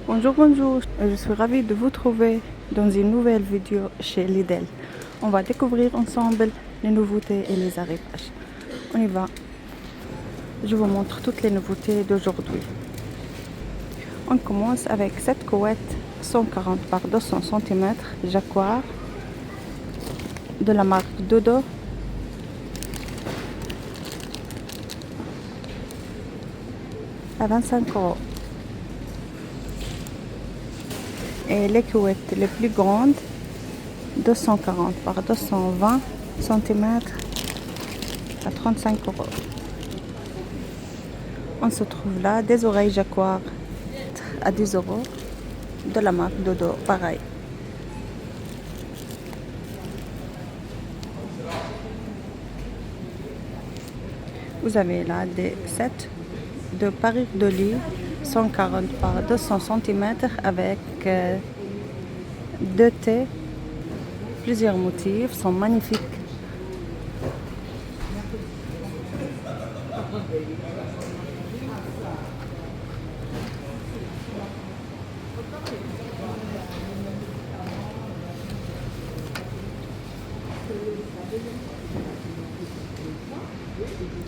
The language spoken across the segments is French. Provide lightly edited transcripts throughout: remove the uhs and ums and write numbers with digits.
Bonjour, bonjour, je suis ravie de vous trouver dans une nouvelle vidéo chez Lidl. On va découvrir ensemble les nouveautés et les arrivages. On y va. Je vous montre toutes les nouveautés d'aujourd'hui. On commence avec cette couette 140 par 200 cm Jacquard de la marque Dodo. À 25 €. Et les couettes les plus grandes 240 par 220 cm à 35 €. On se trouve là des oreilles Jacquard à 10 € de la marque Dodo, pareil. Vous avez là des sets de parures de lit 140 par 200 cm avec deux thés. Plusieurs motifs sont magnifiques.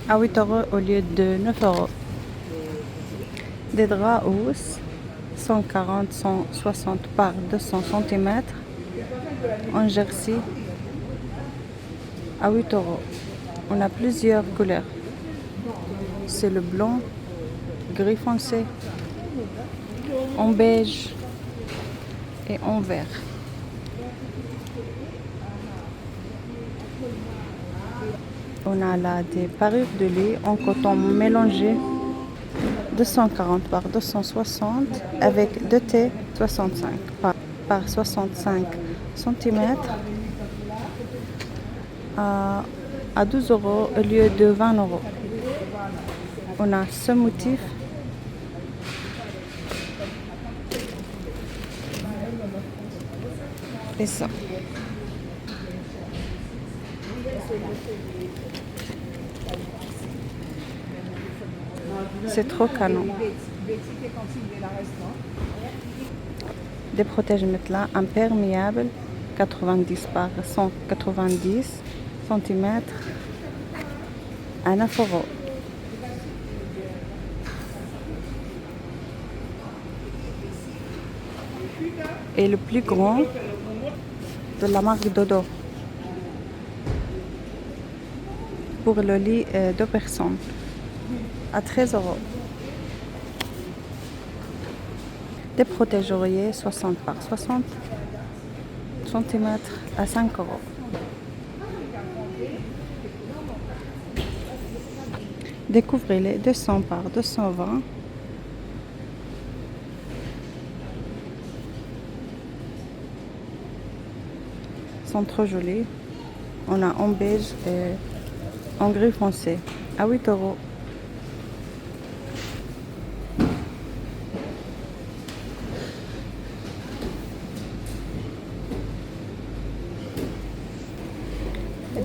À 8 € au lieu de 9 €. Des draps housses 140-160 par 200 cm en jersey à 8 €. On a plusieurs couleurs. C'est le blanc, gris foncé, en beige et en vert. On a là des parures de lit en coton mélangé 240 par 260 avec 2 T 65 par 65 cm à 12 € au lieu de 20 €. On a ce motif et ça. C'est trop canon. Des protège-matelas imperméables 90 par 190 cm à 9 €. Et le plus grand de la marque Dodo pour le lit 2 personnes à 13 €. Des protège-oreillers 60 par 60 cm à 5 €. Découvrez les 200 par 220 sont trop jolis. On a en beige et en gris foncé à 8 €.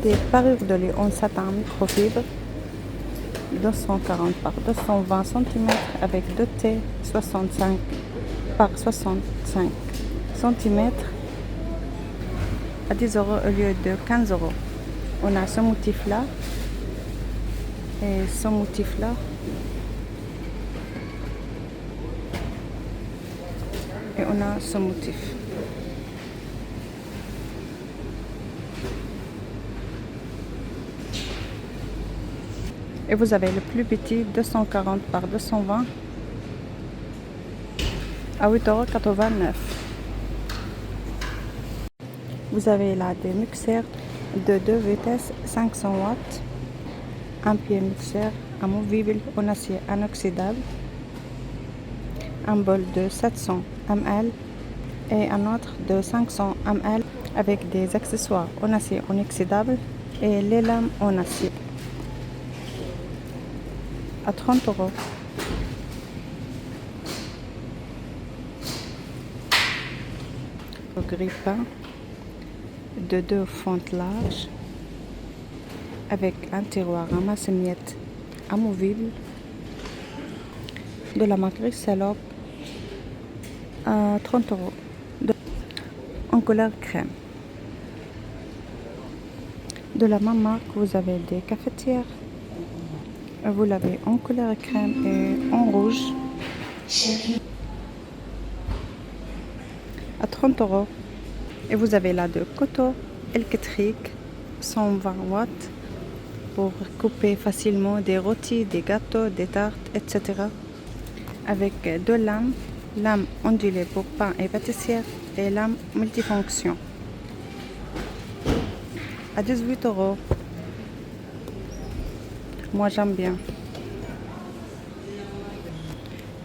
Des parures de lit en satin microfibre 240 par 220 cm avec 2 T 65 par 65 cm à 10 € au lieu de 15 €. On a ce motif là et ce motif là. Et on a ce motif. Et vous avez le plus petit 240 par 220 à 8,89 €. Vous avez là des mixeurs de 2 vitesses 500 watts, un pied mixeur amovible en acier inoxydable, un bol de 700 ml et un autre de 500 ml avec des accessoires en acier inoxydable et les lames en acier à 30 €. Le grille-pain de 2 fentes larges avec un tiroir ramasse-miettes amovible de la marque Salope à 30 euros. En couleur crème. De la même marque, vous avez des cafetières. Vous l'avez en couleur crème et en rouge. À 30 euros. Et vous avez là de couteau électrique 120 watts pour couper facilement des rôtis, des gâteaux, des tartes, etc. Avec deux lames, lame ondulée pour pain et pâtissière et lame multifonction. À 18 euros. Moi j'aime bien.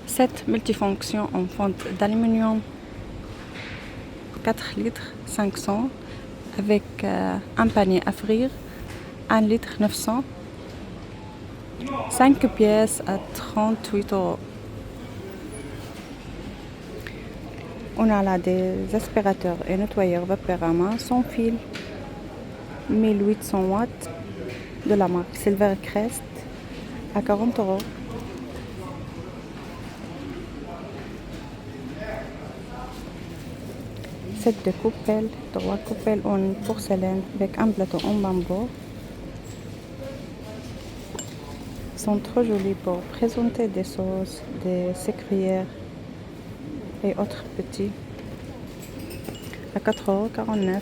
7 multifonctions en fonte d'aluminium. 4 litres 500 avec un panier à frire 1 litre 900, 5 pièces à 38 euros. On a là des aspirateurs et nettoyeurs vapeur à main sans fil 1800 watts de la marque Silvercrest à 40 euros. Set de coupelles, 3 coupelles en porcelaine avec un plateau en bambou. Sont trop jolis pour présenter des sauces, des écuyères et autres petits. À 4,49 €.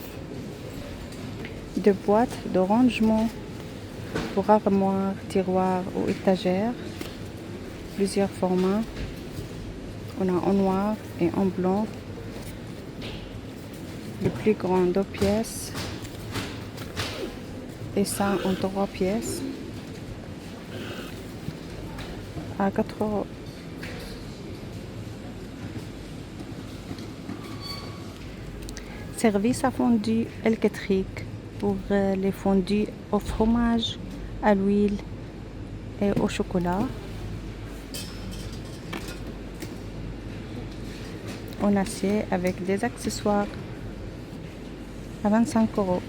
Deux boîtes de rangement pour armoire, tiroir ou étagère. Plusieurs formats. On a en noir et en blanc. Le plus grand 2 pièces et ça en 3 pièces à 4 €. Service à fondue électrique pour les fondus au fromage, à l'huile et au chocolat. En acier avec des accessoires à 25 €.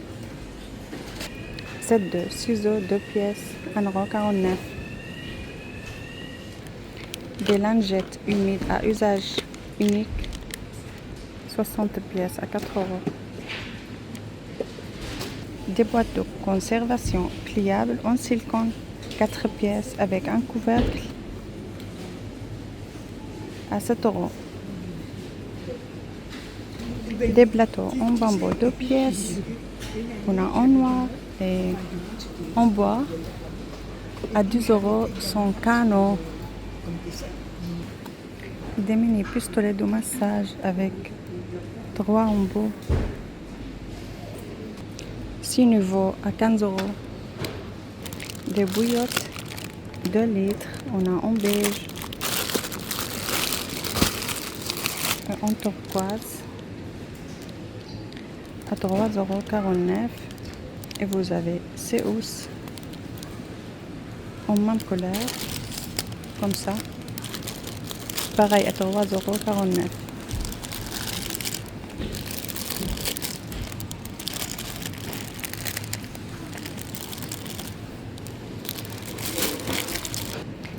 Set de ciseaux 2 pièces, 1,49 €. Des lingettes humides à usage unique, 60 pièces à 4 €. Des boîtes de conservation pliables en silicone, 4 pièces avec un couvercle à 7 €. Des plateaux en bambou 2 pièces, on a en noir et en bois à 10 € sans canot. Des mini pistolets de massage avec 3 embouts. 6 niveaux à 15 €. Des bouillottes 2 litres, on a en beige et en turquoise à 3,49 €. Et vous avez ces housses en même couleur, comme ça. Pareil à 3,49 €.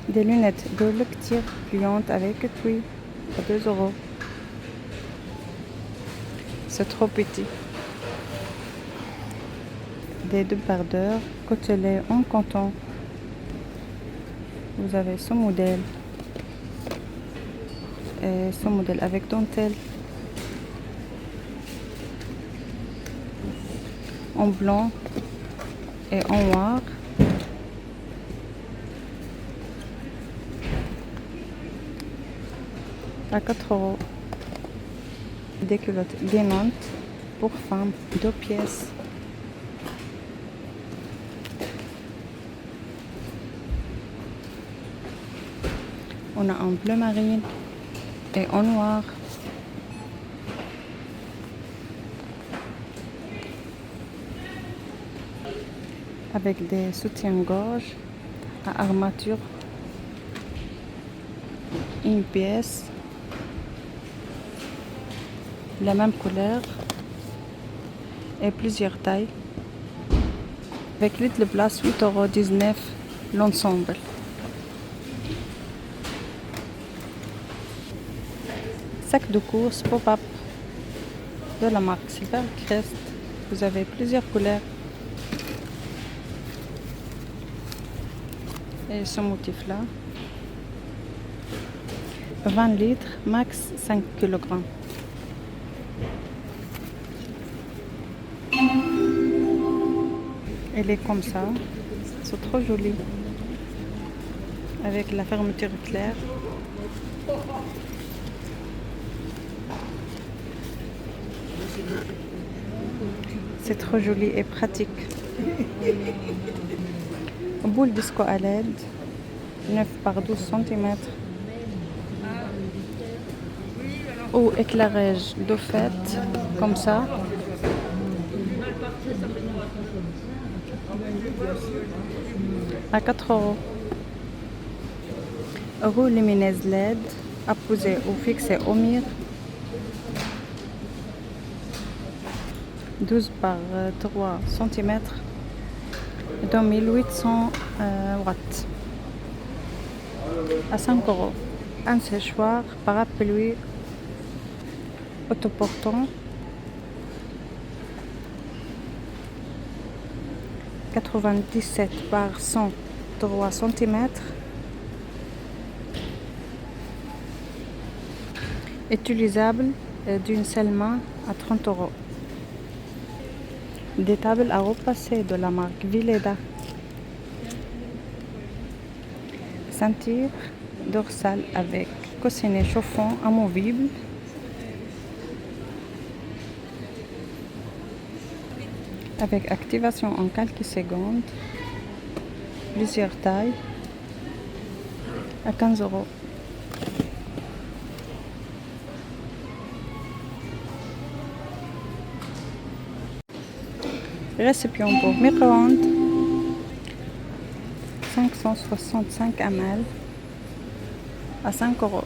Des lunettes de lecture pliantes avec étui à 2 €. C'est trop petit. Des débardeurs côtelés en coton. Vous avez ce modèle et ce modèle avec dentelle en blanc et en noir. À 4 €. Des culottes gainantes pour femmes 2 pièces. On a en bleu marine et en noir. Avec des soutiens-gorge à armature. Une pièce. La même couleur. Et plusieurs tailles. Avec little place 8,19 € l'ensemble. Sac de course pop-up de la marque Silvercrest. Vous avez plusieurs couleurs. Et ce motif-là. 20 litres, max 5 kg. Elle est comme ça. C'est trop joli. Avec la fermeture claire. C'est trop joli et pratique. Boule disco à LED, 9 par 12 cm. Ou éclairage de fête, comme ça. À 4 €. Roue lumineuse LED, apposée ou fixée au mur. 12 par 3 cm. Dans 1800 watts. À 5 €. Un séchoir parapluie autoportant. 97 par 103 cm. Utilisable d'une seule main à 30 €. Des tables à repasser de la marque Vileda. Ceinture dorsale avec coussinet chauffant amovible. Avec activation en quelques secondes. Plusieurs tailles. À 15 €. Récipient pour micro-ondes. 565 ml. À 5 €.